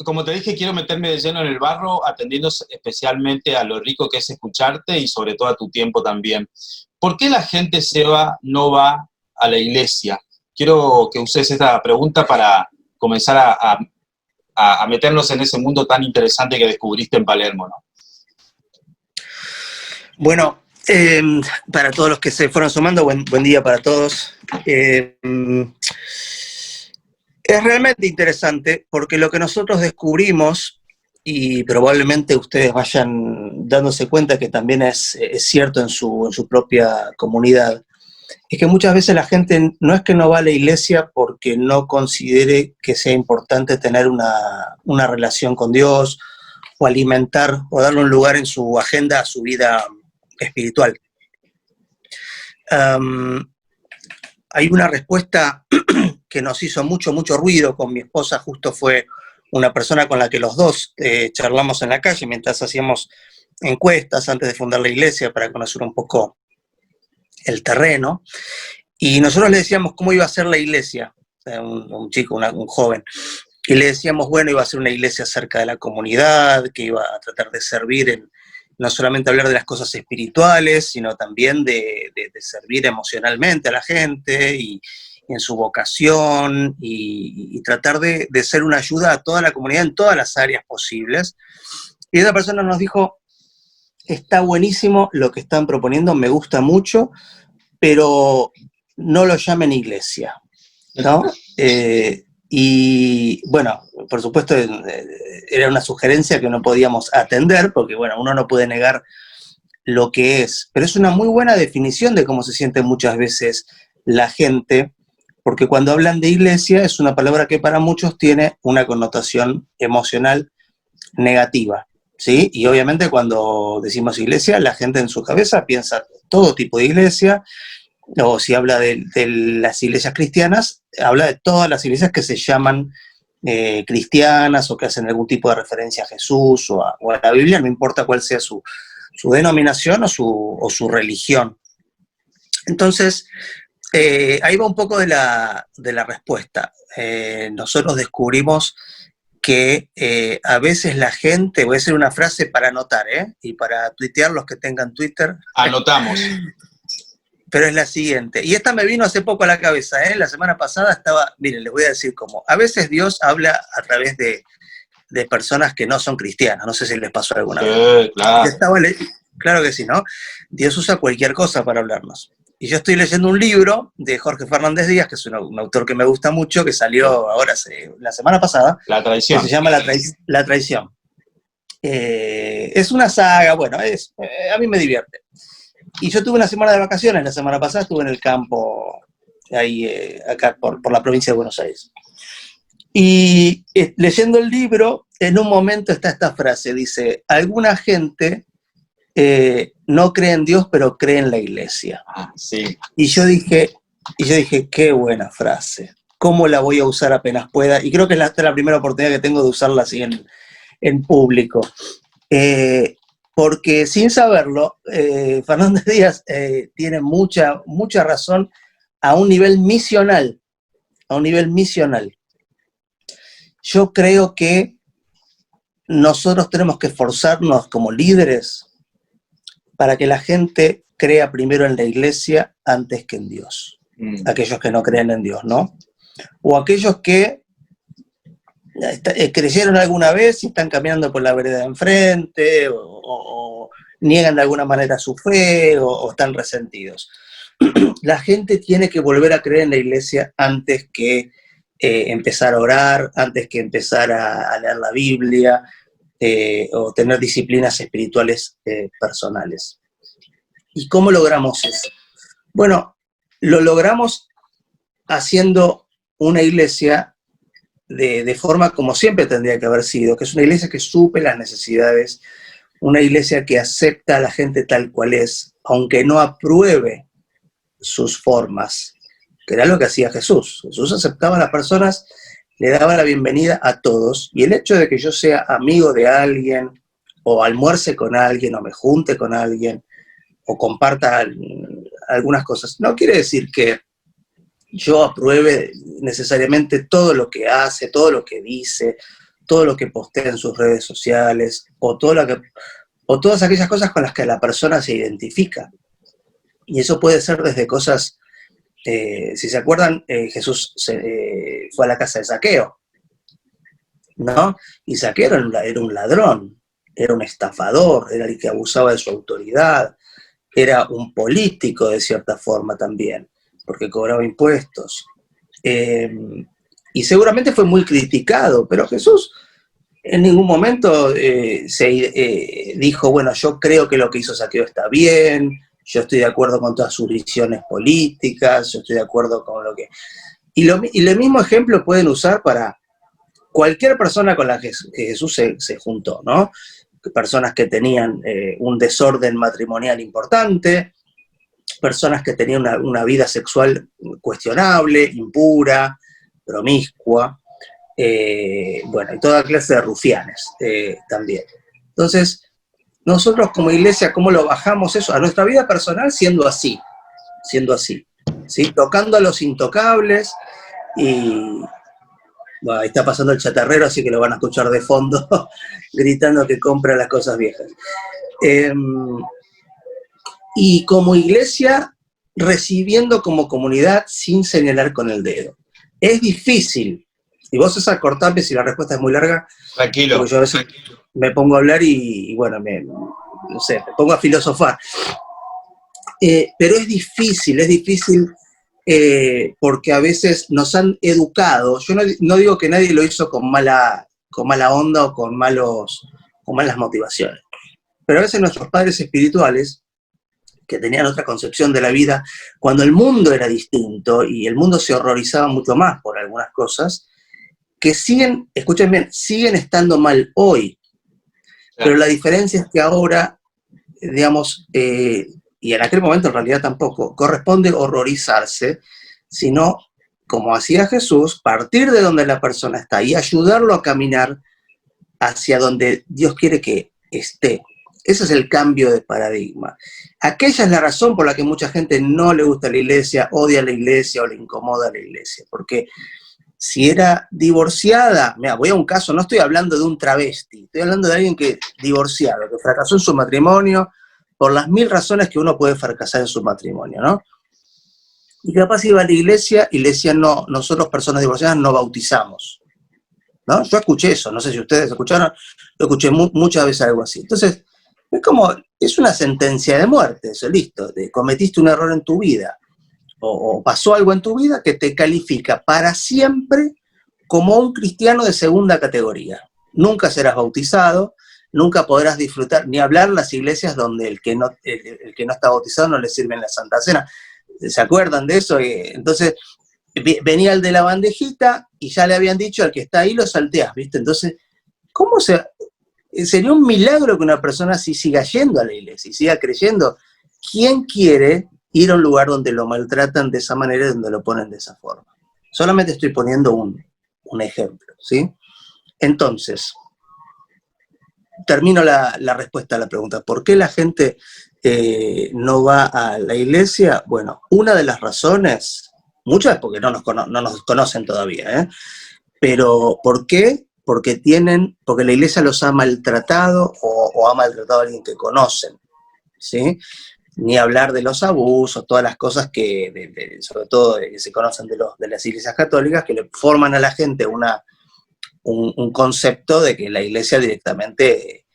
como te dije, quiero meterme de lleno en el barro, atendiendo especialmente a lo rico que es escucharte y sobre todo a tu tiempo también. ¿Por qué la gente, Seba, no va a la iglesia? Quiero que uses esta pregunta para comenzar a meternos en ese mundo tan interesante que descubriste en Palermo, ¿no? Bueno, para todos los que se fueron sumando, buen día para todos. Es realmente interesante porque lo que nosotros descubrimos, y probablemente ustedes vayan dándose cuenta que también es cierto en su propia comunidad, es que muchas veces la gente no es que no va a la iglesia porque no considere que sea importante tener una relación con Dios o alimentar o darle un lugar en su agenda a su vida espiritual. Hay una respuesta que nos hizo mucho ruido con mi esposa, justo fue una persona con la que los dos charlamos en la calle mientras hacíamos encuestas antes de fundar la iglesia para conocer un poco el terreno, y nosotros le decíamos cómo iba a ser la iglesia, un chico, un joven, y le decíamos, bueno, iba a ser una iglesia cerca de la comunidad, que iba a tratar de servir no solamente hablar de las cosas espirituales, sino también de servir emocionalmente a la gente y en su vocación y tratar de ser una ayuda a toda la comunidad en todas las áreas posibles. Y esa persona nos dijo, está buenísimo lo que están proponiendo, me gusta mucho, pero no lo llamen iglesia, ¿no? Y bueno, por supuesto era una sugerencia que no podíamos atender, porque bueno, uno no puede negar lo que es, pero es una muy buena definición de cómo se siente muchas veces la gente, porque cuando hablan de iglesia es una palabra que para muchos tiene una connotación emocional negativa, ¿sí? Y obviamente cuando decimos iglesia, la gente en su cabeza piensa todo tipo de iglesia, o si habla de las iglesias cristianas, habla de todas las iglesias que se llaman cristianas o que hacen algún tipo de referencia a Jesús o a la Biblia, no importa cuál sea su denominación o su religión. Entonces, ahí va un poco de la respuesta. Nosotros descubrimos que a veces la gente, voy a hacer una frase para anotar, y para tuitear los que tengan Twitter. Anotamos. Pero es la siguiente, y esta me vino hace poco a la cabeza, la semana pasada estaba, miren, les voy a decir cómo, a veces Dios habla a través de personas que no son cristianas, no sé si les pasó alguna vez. Claro. Claro que sí, ¿no? Dios usa cualquier cosa para hablarnos. Y yo estoy leyendo un libro de Jorge Fernández Díaz, que es un autor que me gusta mucho, que salió ahora la semana pasada, La traición. que se llama La traición. Es una saga, bueno, a mí me divierte. Y yo tuve una semana de vacaciones, la semana pasada estuve en el campo, ahí acá por la provincia de Buenos Aires. Y leyendo el libro, en un momento está esta frase, dice, alguna gente no cree en Dios, pero cree en la iglesia. Sí. Y yo dije, qué buena frase, ¿cómo la voy a usar apenas pueda? Y creo que esta es la primera oportunidad que tengo de usarla así en público. Porque sin saberlo, Fernández Díaz tiene mucha razón a un nivel misional, Yo creo que nosotros tenemos que esforzarnos como líderes para que la gente crea primero en la iglesia antes que en Dios. Aquellos que no creen en Dios, ¿no? O aquellos que creyeron alguna vez y están caminando por la vereda de enfrente, o niegan de alguna manera su fe, o están resentidos. La gente tiene que volver a creer en la iglesia antes que empezar a orar, antes que empezar a leer la Biblia, o tener disciplinas espirituales personales. ¿Y cómo logramos eso? Bueno, lo logramos haciendo una iglesia de forma como siempre tendría que haber sido, que es una iglesia que suple las necesidades, una iglesia que acepta a la gente tal cual es, aunque no apruebe sus formas, que era lo que hacía Jesús. Jesús aceptaba a las personas, le daba la bienvenida a todos, y el hecho de que yo sea amigo de alguien, o almuerce con alguien, o me junte con alguien, o comparta algunas cosas, no quiere decir que yo apruebe necesariamente todo lo que hace, todo lo que dice, todo lo que postea en sus redes sociales, o todas aquellas cosas con las que la persona se identifica. Y eso puede ser desde cosas, si se acuerdan, Jesús fue a la casa de Zaqueo, ¿no? Y Zaqueo era un ladrón, era un estafador, era el que abusaba de su autoridad, era un político de cierta forma también, porque cobraba impuestos. Y seguramente fue muy criticado, pero Jesús en ningún momento dijo, bueno, yo creo que lo que hizo Zaqueo está bien, yo estoy de acuerdo con todas sus visiones políticas, yo estoy de acuerdo con lo que... Y el mismo ejemplo pueden usar para cualquier persona con la que Jesús se juntó, ¿no? Personas que tenían un desorden matrimonial importante, personas que tenían una vida sexual cuestionable, impura, promiscua, bueno, y toda clase de rufianes también. Entonces, nosotros como iglesia, ¿cómo lo bajamos eso? A nuestra vida personal siendo así, ¿sí? Tocando a los intocables y... Bueno, ahí está pasando el chatarrero, así que lo van a escuchar de fondo, gritando que compra las cosas viejas. Y como iglesia, recibiendo como comunidad sin señalar con el dedo. Es difícil. Y vos, César, cortame si la respuesta es muy larga. Tranquilo. Porque yo a veces me pongo a hablar y bueno, no sé, me pongo a filosofar. Pero es difícil porque a veces nos han educado. Yo no digo que nadie lo hizo con mala onda o con malas motivaciones. Pero a veces nuestros padres espirituales, que tenían otra concepción de la vida, cuando el mundo era distinto y el mundo se horrorizaba mucho más por algunas cosas, que escuchen bien, siguen estando mal hoy. Pero la diferencia es que ahora, digamos, y en aquel momento en realidad tampoco, corresponde horrorizarse, sino, como hacía Jesús, partir de donde la persona está y ayudarlo a caminar hacia donde Dios quiere que esté. Ese es el cambio de paradigma. Aquella es la razón por la que mucha gente no le gusta la iglesia, odia la iglesia o le incomoda la iglesia, porque si era divorciada, mira, voy a un caso, no estoy hablando de un travesti, estoy hablando de alguien que divorciado, que fracasó en su matrimonio, por las 1000 razones que uno puede fracasar en su matrimonio, ¿no? Y capaz iba a la iglesia y le decían, no, nosotros personas divorciadas no bautizamos, ¿no? Yo escuché eso, no sé si ustedes escucharon, yo escuché muchas veces algo así. Entonces, es una sentencia de muerte, eso, listo, cometiste un error en tu vida, o pasó algo en tu vida que te califica para siempre como un cristiano de segunda categoría. Nunca serás bautizado, nunca podrás disfrutar, ni hablar las iglesias donde el que no está bautizado no le sirven la Santa Cena. ¿Se acuerdan de eso? Entonces, venía el de la bandejita y ya le habían dicho al que está ahí lo salteás, ¿viste? Entonces, sería un milagro que una persona así siga yendo a la iglesia y siga creyendo. ¿Quién quiere ir a un lugar donde lo maltratan de esa manera y donde lo ponen de esa forma? Solamente estoy poniendo un ejemplo, ¿sí? Entonces, termino la respuesta a la pregunta. ¿Por qué la gente no va a la iglesia? Bueno, una de las razones, muchas porque no nos conocen todavía, pero ¿por qué? Porque la iglesia los ha maltratado o ha maltratado a alguien que conocen, ¿sí? Ni hablar de los abusos, todas las cosas que, sobre todo, que se conocen de las iglesias católicas, que le forman a la gente un concepto de que la iglesia directamente,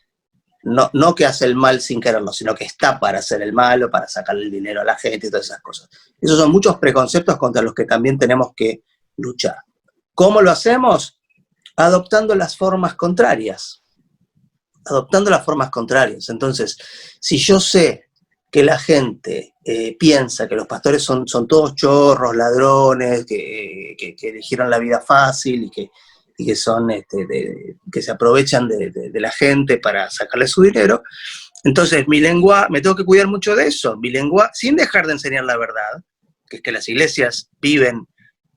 no que hace el mal sin quererlo, sino que está para hacer el mal o para sacarle el dinero a la gente y todas esas cosas. Esos son muchos preconceptos contra los que también tenemos que luchar. ¿Cómo lo hacemos? Adoptando las formas contrarias. Entonces, si yo sé que la gente piensa que los pastores son todos chorros, ladrones, que eligieron la vida fácil y que son que se aprovechan de la gente para sacarle su dinero, entonces mi lengua, me tengo que cuidar mucho de eso, mi lengua, sin dejar de enseñar la verdad, que es que las iglesias viven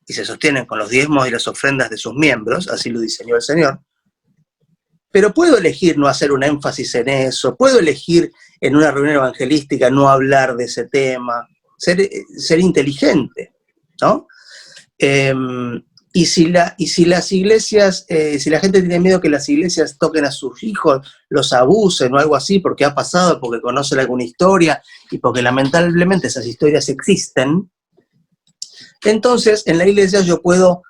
y se sostienen con los diezmos y las ofrendas de sus miembros, así lo diseñó el Señor, pero puedo elegir no hacer un énfasis en eso, puedo elegir en una reunión evangelística no hablar de ese tema, ser inteligente, ¿no? si las iglesias, si la gente tiene miedo que las iglesias toquen a sus hijos, los abusen o algo así, porque ha pasado, porque conocen alguna historia y porque lamentablemente esas historias existen, entonces en la iglesia yo puedo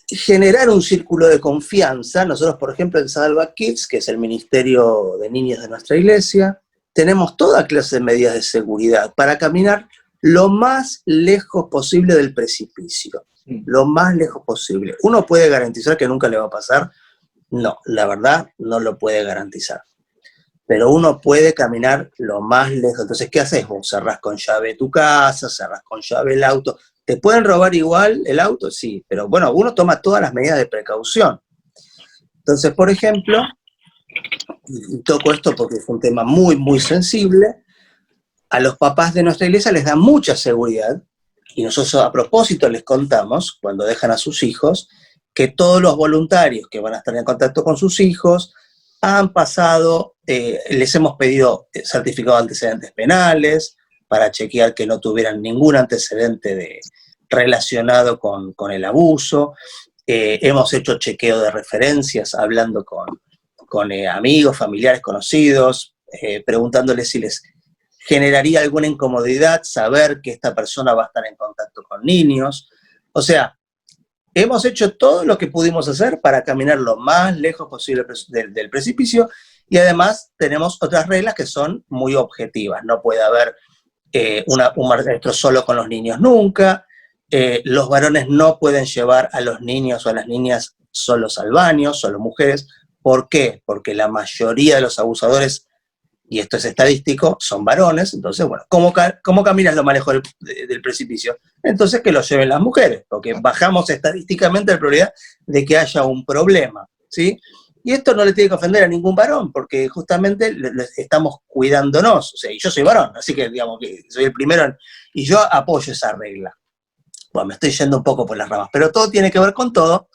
generar un círculo de confianza. Nosotros, por ejemplo, en Salva Kids, que es el ministerio de niños de nuestra iglesia, tenemos toda clase de medidas de seguridad para caminar lo más lejos posible del precipicio, lo más lejos posible. ¿Uno puede garantizar que nunca le va a pasar? No, la verdad no lo puede garantizar. Pero uno puede caminar lo más lejos. Entonces, ¿qué haces vos? Cerrás con llave tu casa, cerrás con llave el auto. ¿Te pueden robar igual el auto? Sí, pero bueno, uno toma todas las medidas de precaución. Entonces, por ejemplo, y toco esto porque es un tema muy, muy sensible, a los papás de nuestra iglesia les da mucha seguridad, y nosotros a propósito les contamos, cuando dejan a sus hijos, que todos los voluntarios que van a estar en contacto con sus hijos han pasado, les hemos pedido certificado de antecedentes penales, para chequear que no tuvieran ningún antecedente relacionado con el abuso. Hemos hecho chequeo de referencias, hablando con amigos, familiares, conocidos, preguntándoles si les generaría alguna incomodidad saber que esta persona va a estar en contacto con niños. O sea, hemos hecho todo lo que pudimos hacer para caminar lo más lejos posible del precipicio, y además tenemos otras reglas que son muy objetivas. No puede haber un maestro solo con los niños nunca, los varones no pueden llevar a los niños o a las niñas solos al baño, solo mujeres. ¿Por qué? Porque la mayoría de los abusadores, y esto es estadístico, son varones. Entonces, bueno, ¿cómo caminas lo más lejos del precipicio? Entonces que lo lleven las mujeres, porque bajamos estadísticamente la probabilidad de que haya un problema, ¿sí? Y esto no le tiene que ofender a ningún varón, porque justamente estamos cuidándonos. O sea, y yo soy varón, así que digamos que soy el primero, y yo apoyo esa regla. Bueno, me estoy yendo un poco por las ramas, pero todo tiene que ver con todo.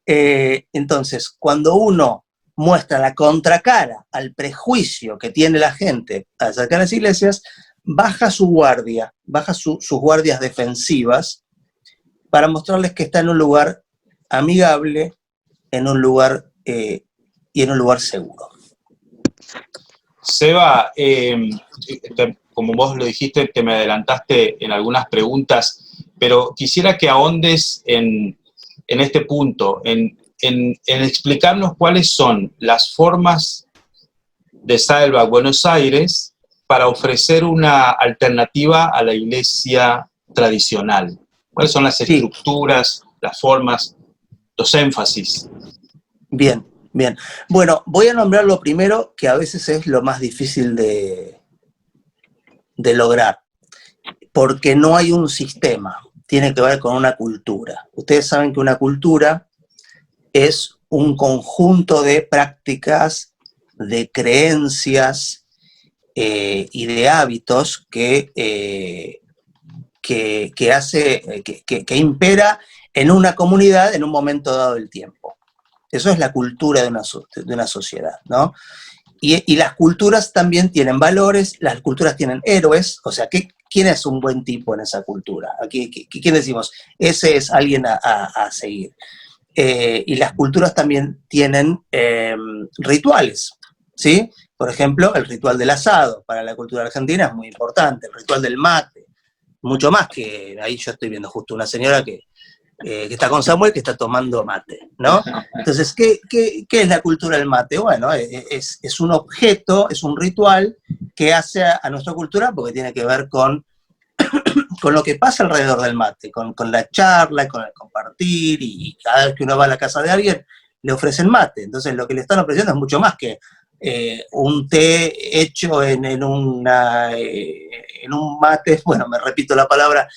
Entonces, cuando uno muestra la contracara al prejuicio que tiene la gente acerca de las iglesias, baja su guardia, baja sus guardias defensivas, para mostrarles que está en un lugar amigable, en un lugar y en un lugar seguro. Seba, como vos lo dijiste, te me adelantaste en algunas preguntas, pero quisiera que ahondes en este punto, en explicarnos cuáles son las formas de Salva Buenos Aires para ofrecer una alternativa a la iglesia tradicional. ¿Cuáles son las estructuras, las formas, los énfasis? Bien, bien. Bueno, voy a nombrar lo primero, que a veces es lo más difícil de lograr, porque no hay un sistema, tiene que ver con una cultura. Ustedes saben que una cultura es un conjunto de prácticas, de creencias y de hábitos que impera en una comunidad en un momento dado del tiempo. Eso es la cultura de una sociedad, ¿no? Y las culturas también tienen valores, las culturas tienen héroes. O sea, ¿quién es un buen tipo en esa cultura? ¿Quién decimos? Ese es alguien a seguir. Y las culturas también tienen rituales, ¿sí? Por ejemplo, el ritual del asado, para la cultura argentina es muy importante, el ritual del mate, mucho más que, ahí yo estoy viendo justo una señora que está con Samuel, que está tomando mate, ¿no? Entonces, ¿qué es la cultura del mate? Bueno, es un objeto, es un ritual que hace a nuestra cultura, porque tiene que ver con lo que pasa alrededor del mate, con la charla, con el compartir, y cada vez que uno va a la casa de alguien, le ofrecen mate. Entonces, lo que le están ofreciendo es mucho más que un té hecho en un mate, bueno, me repito la palabra,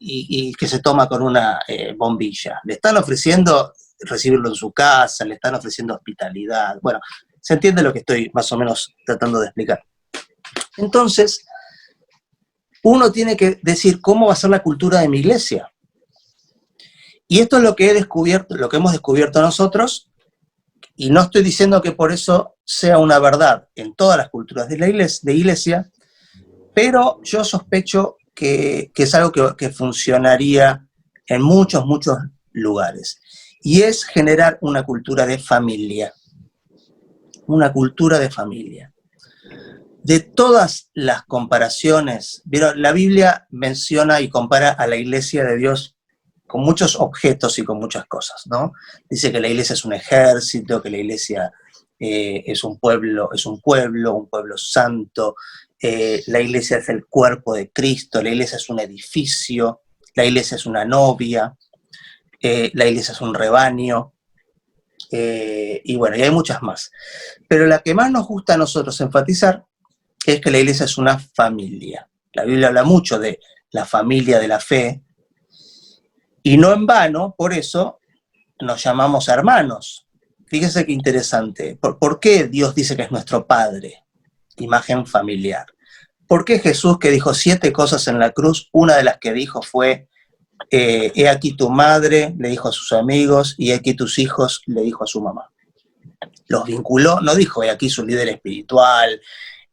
y que se toma con una bombilla. Le están ofreciendo recibirlo en su casa, le están ofreciendo hospitalidad. Bueno, se entiende lo que estoy más o menos tratando de explicar. Entonces, uno tiene que decir cómo va a ser la cultura de mi iglesia. Y esto es lo que he descubierto, lo que hemos descubierto nosotros, y no estoy diciendo que por eso sea una verdad en todas las culturas de iglesia, pero yo sospecho que es algo que funcionaría en muchos, muchos lugares. Y es generar una cultura de familia. Una cultura de familia. De todas las comparaciones, ¿vieron? La Biblia menciona y compara a la iglesia de Dios con muchos objetos y con muchas cosas, ¿no? Dice que la iglesia es un ejército, que la iglesia es un pueblo santo, la iglesia es el cuerpo de Cristo, la iglesia es un edificio, la iglesia es una novia, la iglesia es un rebaño, y bueno, y hay muchas más. Pero la que más nos gusta a nosotros enfatizar es que la iglesia es una familia. La Biblia habla mucho de la familia de la fe, y no en vano, por eso nos llamamos hermanos. Fíjese qué interesante. ¿Por qué Dios dice que es nuestro Padre? Imagen familiar. ¿Por qué Jesús, que dijo 7 cosas en la cruz, una de las que dijo fue, he aquí tu madre, le dijo a sus amigos, y he aquí tus hijos, le dijo a su mamá? Los vinculó, no dijo, he aquí su líder espiritual,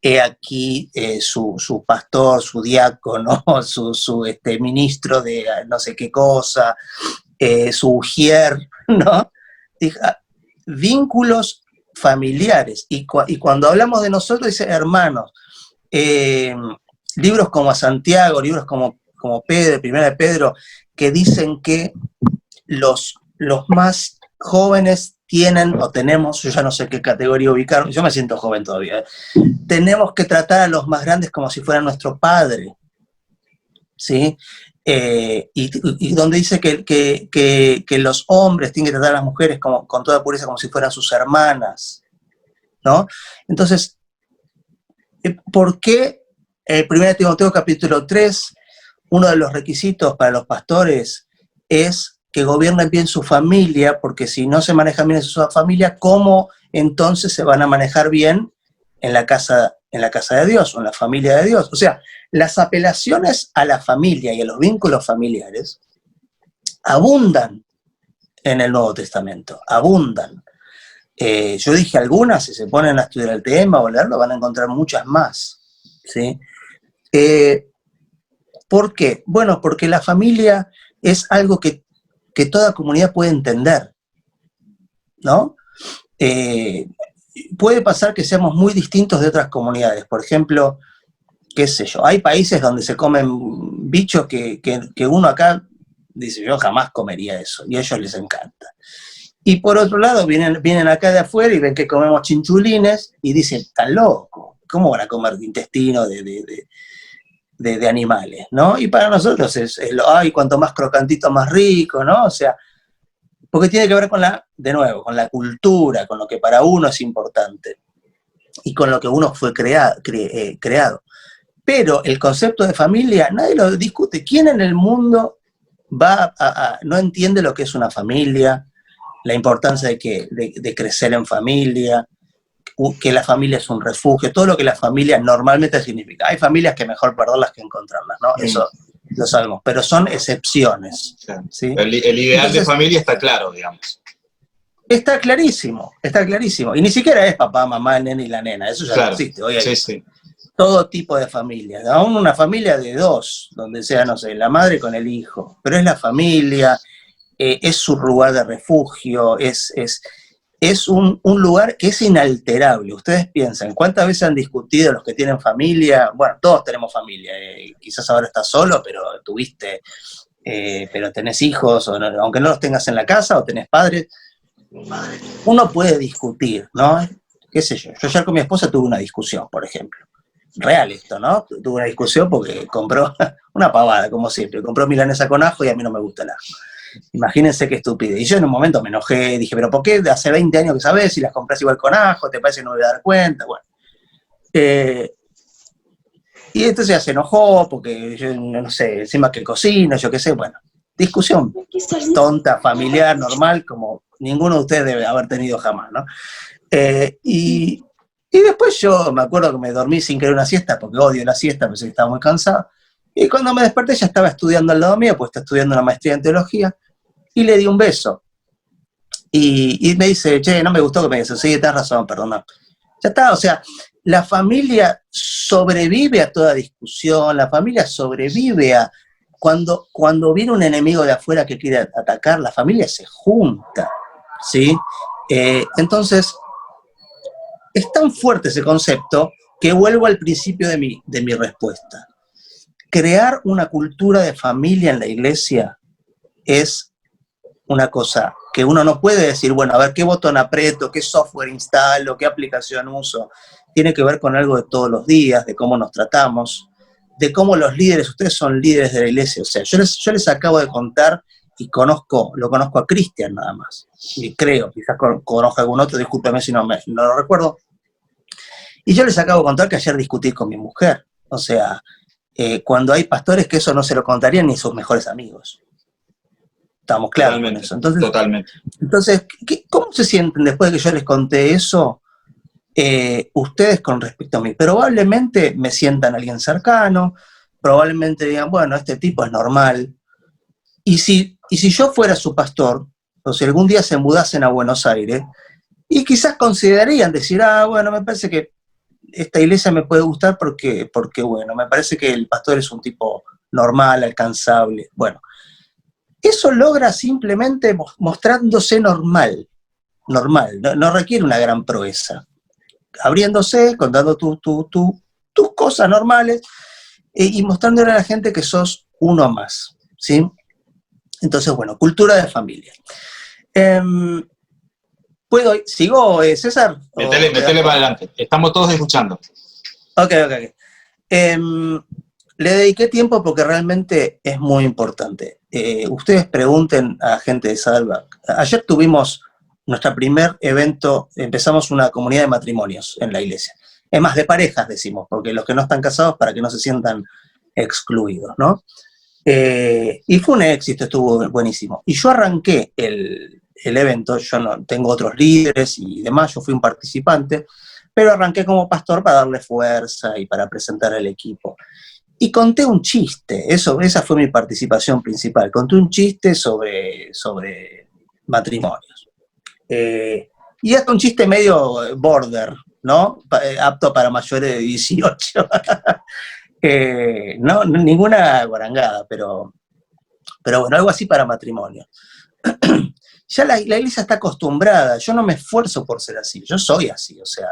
he aquí su pastor, su diácono, su ministro de no sé qué cosa, su ujier, ¿no? Vínculos familiares. Y cuando hablamos de nosotros, dice hermanos. Libros como a Santiago, libros como Pedro, Primera de Pedro, que dicen que los más jóvenes tienen o tenemos, yo ya no sé qué categoría ubicar, yo me siento joven todavía, tenemos que tratar a los más grandes como si fueran nuestro padre, ¿sí? Y donde dice que los hombres tienen que tratar a las mujeres con toda pureza como si fueran sus hermanas, ¿no? Entonces, ¿por qué el 1 Timoteo capítulo 3, uno de los requisitos para los pastores es que gobiernen bien su familia? Porque si no se manejan bien su familia, ¿cómo entonces se van a manejar bien en la casa de Dios o en la familia de Dios? O sea, las apelaciones a la familia y a los vínculos familiares abundan en el Nuevo Testamento, abundan. Yo dije algunas, si se ponen a estudiar el tema o leerlo, van a encontrar muchas más, ¿sí? ¿Por qué? Bueno, porque la familia es algo que toda comunidad puede entender, ¿no? Puede pasar que seamos muy distintos de otras comunidades. Por ejemplo, qué sé yo, hay países donde se comen bichos que uno acá dice, yo jamás comería eso, y a ellos les encanta. Y por otro lado, vienen acá de afuera y ven que comemos chinchulines y dicen, está loco, ¿cómo van a comer intestino de animales, ¿no? Y para nosotros es ay, cuanto más crocantito, más rico, ¿no? O sea, porque tiene que ver con de nuevo, con la cultura, con lo que para uno es importante y con lo que uno fue creado. Pero el concepto de familia, nadie lo discute. ¿Quién en el mundo no entiende lo que es una familia, la importancia de crecer en familia, que la familia es un refugio, todo lo que la familia normalmente significa? Hay familias que mejor perderlas que encontrarlas, ¿no? Eso lo sabemos, pero son excepciones. ¿Sí? El ideal de familia está claro, digamos. Está clarísimo, está clarísimo. Y ni siquiera es papá, mamá, el nene y la nena, eso ya no existe. Hoy hay todo tipo de familias, aún una familia de 2, donde sea, no sé, la madre con el hijo, pero es la familia, es su lugar de refugio, es un lugar que es inalterable. Ustedes piensan, ¿cuántas veces han discutido los que tienen familia? Bueno, todos tenemos familia, quizás ahora estás solo, pero tuviste, pero tenés hijos, o no, aunque no los tengas en la casa, o tenés padres. Uno puede discutir, ¿no? ¿Qué sé yo? Yo ayer con mi esposa tuve una discusión, por ejemplo. Real esto, ¿no? Tuve una discusión porque compró una pavada, como siempre. Compró milanesa con ajo y a mí no me gusta el ajo. Imagínense qué estúpido. Y yo en un momento me enojé, dije, ¿pero por qué hace 20 años que sabes si las compras igual con ajo? ¿Te parece que no me voy a dar cuenta? Bueno. Y entonces ya se enojó porque yo no sé, encima que cocino, yo qué sé, bueno. Discusión tonta, familiar, normal, como ninguno de ustedes debe haber tenido jamás, ¿no? Y después yo me acuerdo que me dormí sin querer una siesta, porque odio la siesta, pensé que estaba muy cansado. Y cuando me desperté ya estaba estudiando al lado mío, pues está estudiando una maestría en teología, y le di un beso. Y me dice, che, no me gustó que me digas, sí, tenés razón, perdona. Ya está, o sea, la familia sobrevive a toda discusión, la familia sobrevive a... Cuando viene un enemigo de afuera que quiere atacar, la familia se junta, ¿sí? Entonces, es tan fuerte ese concepto que vuelvo al principio de mi respuesta. Crear una cultura de familia en la iglesia es una cosa que uno no puede decir, bueno, a ver, ¿qué botón aprieto? ¿Qué software instalo? ¿Qué aplicación uso? Tiene que ver con algo de todos los días, de cómo nos tratamos, de cómo los líderes, ustedes son líderes de la iglesia, o sea, yo les acabo de contar y lo conozco a Cristian nada más, y creo, quizás conozco a algún otro, discúlpeme si no lo recuerdo, y yo les acabo de contar que ayer discutí con mi mujer, o sea, cuando hay pastores que eso no se lo contarían ni sus mejores amigos. Estamos claros con eso. Entonces, ¿cómo se sienten después de que yo les conté eso? Ustedes con respecto a mí. Probablemente me sientan alguien cercano, probablemente digan, bueno, este tipo es normal. Y si yo fuera su pastor, o si algún día se mudasen a Buenos Aires, y quizás considerarían decir, bueno, me parece que esta iglesia me puede gustar porque bueno, me parece que el pastor es un tipo normal, alcanzable. Bueno, eso logra simplemente mostrándose normal, no requiere una gran proeza. Abriéndose, contando tus cosas normales y mostrándole a la gente que sos uno más, ¿sí? Entonces, bueno, cultura de familia. ¿Sigo, César? Metele para adelante, estamos todos escuchando. Ok. Le dediqué tiempo porque realmente es muy importante. Ustedes pregunten a gente de Saddleback. Ayer tuvimos nuestro primer evento, empezamos una comunidad de matrimonios en la iglesia. Es más, de parejas decimos, porque los que no están casados para que no se sientan excluidos, ¿no? Y fue un éxito, estuvo buenísimo. Y yo arranqué el evento, yo no tengo otros líderes y demás, yo fui un participante, pero arranqué como pastor para darle fuerza y para presentar al equipo. Y conté un chiste, esa fue mi participación principal, conté un chiste sobre matrimonios. Y hasta un chiste medio border, ¿no? Apto para mayores de 18. No, ninguna guarangada, pero bueno, algo así para matrimonio. Ya la iglesia está acostumbrada, yo no me esfuerzo por ser así, yo soy así, o sea,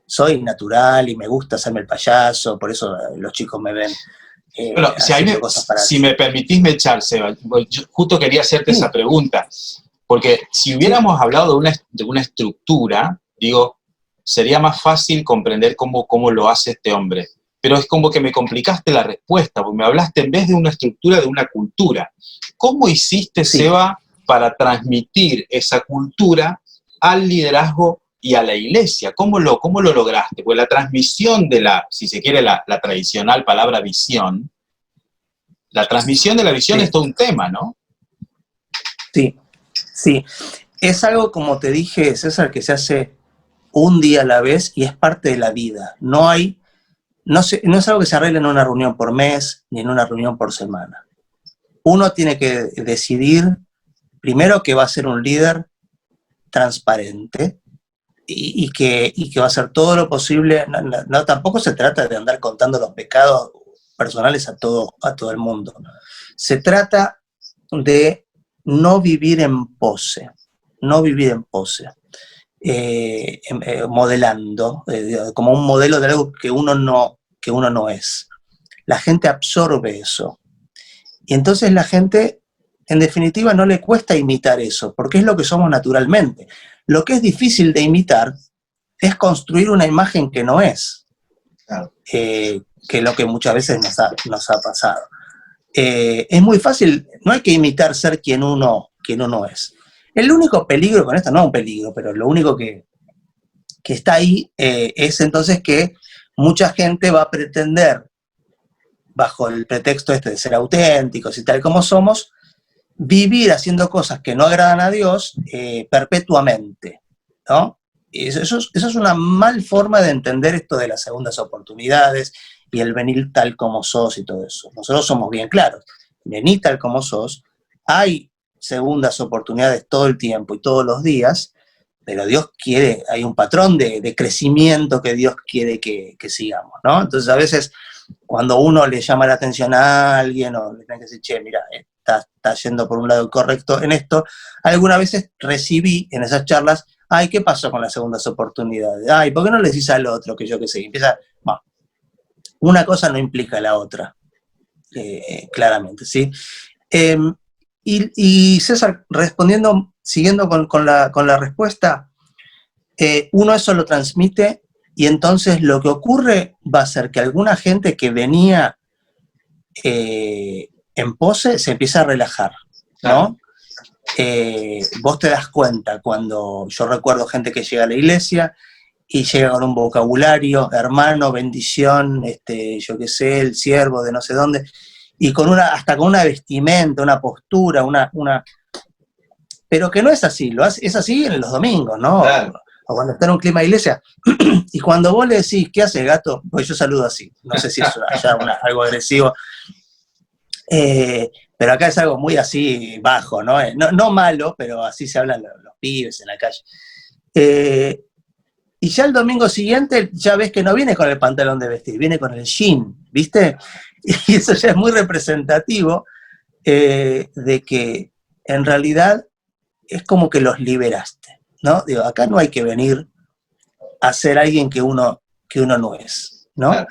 soy natural y me gusta hacerme el payaso, por eso los chicos me ven. Bueno, si me permitís me echar, Seba, yo justo quería hacerte esa pregunta, porque si hubiéramos hablado de una estructura, digo, sería más fácil comprender cómo lo hace este hombre. Pero es como que me complicaste la respuesta, porque me hablaste en vez de una estructura, de una cultura. ¿Cómo hiciste, Seba, para transmitir esa cultura al liderazgo y a la iglesia? ¿Cómo lo lograste? Pues la transmisión de si se quiere, la tradicional palabra visión, la transmisión de la visión es todo un tema, ¿no? Sí. Es algo, como te dije, César, que se hace un día a la vez y es parte de la vida. No es algo que se arregle en una reunión por mes ni en una reunión por semana. Uno tiene que decidir, primero, que va a ser un líder transparente y que va a hacer todo lo posible. No, tampoco se trata de andar contando los pecados personales a todo el mundo. Se trata de no vivir en pose, modelando, como un modelo de algo que uno no es. La gente absorbe eso. Y entonces la gente, en definitiva, no le cuesta imitar eso, porque es lo que somos naturalmente. Lo que es difícil de imitar es construir una imagen que no es, que es lo que muchas veces nos ha pasado. Es muy fácil, no hay que imitar ser quien uno es. El único peligro con esto, no un peligro, pero lo único que está ahí es entonces que mucha gente va a pretender, bajo el pretexto de ser auténticos y tal como somos, vivir haciendo cosas que no agradan a Dios perpetuamente, ¿no? Y eso es una mal forma de entender esto de las segundas oportunidades y el venir tal como sos y todo eso. Nosotros somos bien claros, vení tal como sos, hay segundas oportunidades todo el tiempo y todos los días, pero Dios quiere, hay un patrón de crecimiento que Dios quiere que sigamos, ¿no? Entonces a veces cuando uno le llama la atención a alguien o le tiene que decir, che, mira, está yendo por un lado correcto en esto, algunas veces recibí en esas charlas, ay, ¿qué pasó con las segundas oportunidades? Ay, ¿por qué no le decís al otro que yo qué sé? Empieza, bueno, una cosa no implica la otra, claramente, ¿sí? Y César, respondiendo, siguiendo con la respuesta, uno eso lo transmite y entonces lo que ocurre va a ser que alguna gente que venía en pose se empieza a relajar, ¿no? Vos te das cuenta cuando, yo recuerdo gente que llega a la iglesia y llega con un vocabulario, hermano, bendición, yo qué sé, el siervo de no sé dónde, y hasta con una vestimenta, una postura, pero que no es así, es así en los domingos, ¿no? Claro. O cuando está en un clima de iglesia, y cuando vos le decís, ¿qué hace, gato? Pues yo saludo así, no sé si es algo agresivo, pero acá es algo muy así bajo, ¿no? No malo, pero así se hablan los pibes en la calle. Y ya el domingo siguiente ya ves que no viene con el pantalón de vestir, viene con el jean, ¿viste? Y eso ya es muy representativo de que en realidad es como que los liberaste, ¿no? Digo, acá no hay que venir a ser alguien que uno no es, ¿no? Claro.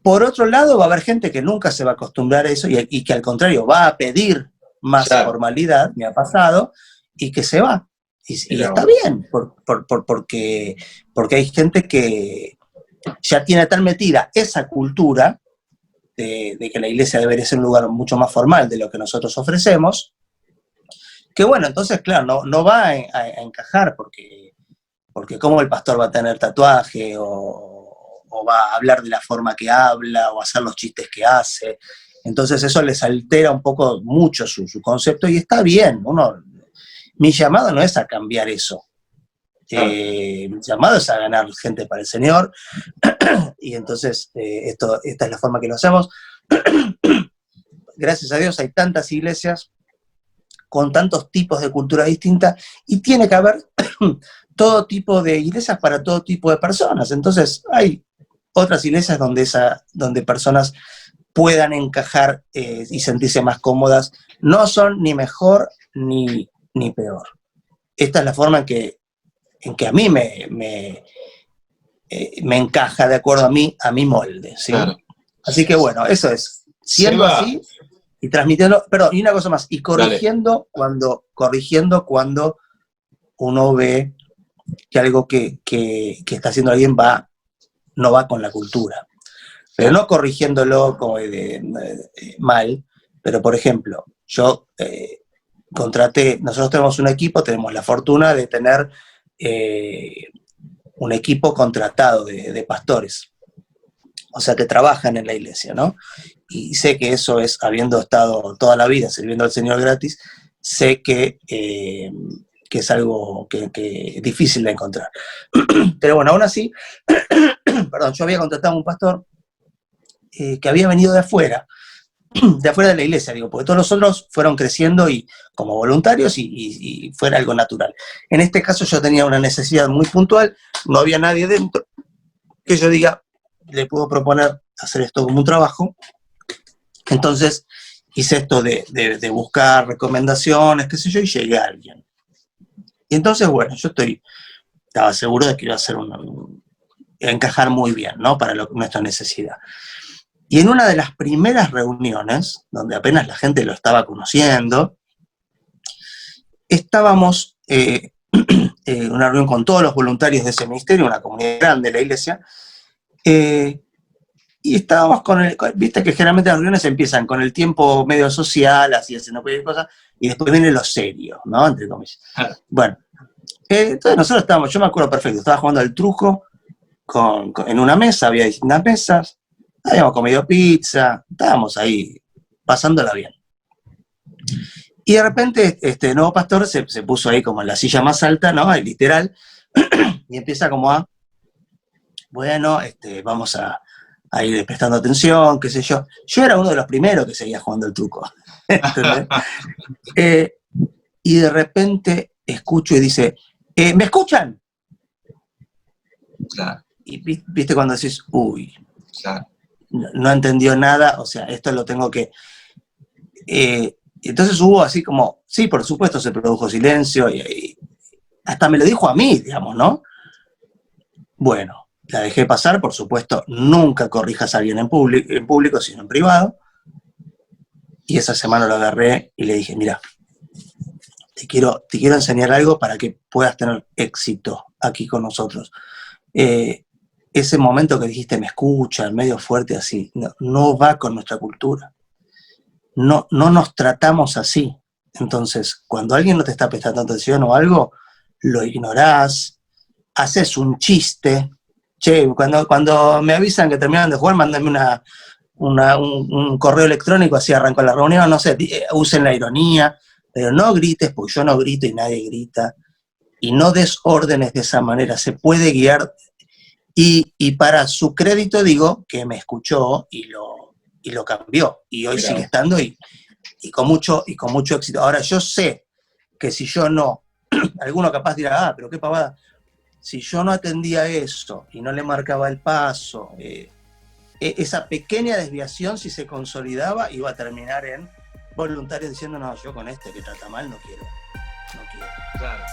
Por otro lado, va a haber gente que nunca se va a acostumbrar a eso y que al contrario va a pedir más formalidad, me ha pasado, y que se va. Y está bien, porque hay gente que ya tiene tan metida esa cultura de que la iglesia debería ser un lugar mucho más formal de lo que nosotros ofrecemos, que bueno, entonces claro, no va a encajar porque cómo el pastor va a tener tatuaje o va a hablar de la forma que habla o hacer los chistes que hace. Entonces eso les altera un poco mucho su concepto y está bien. Mi llamado no es a cambiar eso. Mi llamado es a ganar gente para el Señor y entonces esta es la forma que lo hacemos. Gracias a Dios hay tantas iglesias con tantos tipos de cultura distinta y tiene que haber todo tipo de iglesias para todo tipo de personas. Entonces hay otras iglesias donde personas puedan encajar y sentirse más cómodas. No son ni mejor ni peor. Esta es la forma en que a mí me encaja de acuerdo a mi molde, ¿sí? Claro. Así que bueno, eso es. Siendo así y transmitiendo, perdón, y una cosa más, y corrigiendo cuando uno ve que algo que está haciendo alguien no va con la cultura. Pero no corrigiéndolo como mal, pero por ejemplo, yo nosotros tenemos un equipo, tenemos la fortuna de tener un equipo contratado de pastores, o sea, que trabajan en la iglesia, ¿no? Y sé que eso es, habiendo estado toda la vida sirviendo al Señor gratis, sé que es algo que es difícil de encontrar. Pero bueno, aún así, perdón, yo había contratado a un pastor que había venido de afuera de la iglesia, digo, porque todos los otros fueron creciendo y como voluntarios y fuera algo natural. En este caso yo tenía una necesidad muy puntual, no había nadie dentro, que yo diga, le puedo proponer hacer esto como un trabajo. Entonces hice esto de buscar recomendaciones, qué sé yo, y llegué a alguien. Y entonces, bueno, yo estaba seguro de que iba a ser encajar muy bien, ¿no? Para nuestra necesidad. Y en una de las primeras reuniones, donde apenas la gente lo estaba conociendo, estábamos en una reunión con todos los voluntarios de ese ministerio, una comunidad grande de la iglesia, y estábamos viste que generalmente las reuniones empiezan con el tiempo medio social, así haciendo cualquier cosa, y después viene lo serio, ¿no? Entre comillas. Bueno, entonces nosotros estábamos, yo me acuerdo perfecto, estaba jugando al truco en una mesa, había distintas mesas, habíamos comido pizza, estábamos ahí pasándola bien. Y de repente este nuevo pastor se puso ahí como en la silla más alta, ¿no? Literal, y empieza como bueno, vamos a ir prestando atención, qué sé yo. Yo era uno de los primeros que seguía jugando el truco. Y de repente escucho y dice, ¿Me escuchan? Claro. Y viste cuando decís, uy, Claro. no entendió nada, o sea, esto lo tengo que... entonces hubo así como, sí, por supuesto se produjo silencio, y hasta me lo dijo a mí, digamos, ¿no? Bueno, la dejé pasar, por supuesto, nunca corrijas a alguien en público, sino en privado. Y esa semana lo agarré y le dije, mira, te quiero enseñar algo para que puedas tener éxito aquí con nosotros. Ese momento que dijiste, me escuchan, medio fuerte así, no va con nuestra cultura. No nos tratamos así. Entonces, cuando alguien no te está prestando atención o algo, lo ignorás, haces un chiste. Che, cuando me avisan que terminaron de jugar, mándame un correo electrónico, así arrancó la reunión, no sé, usen la ironía, pero no grites, porque yo no grito y nadie grita, y no des órdenes de esa manera, se puede guiar, y para su crédito digo que me escuchó y lo cambió, y hoy sigue estando y con mucho éxito. Ahora, yo sé que si yo no, alguno capaz dirá, pero qué pavada, si yo no atendía eso y no le marcaba el paso, esa pequeña desviación, si se consolidaba, iba a terminar en voluntarios diciendo, no, yo con este que trata mal no quiero. Claro.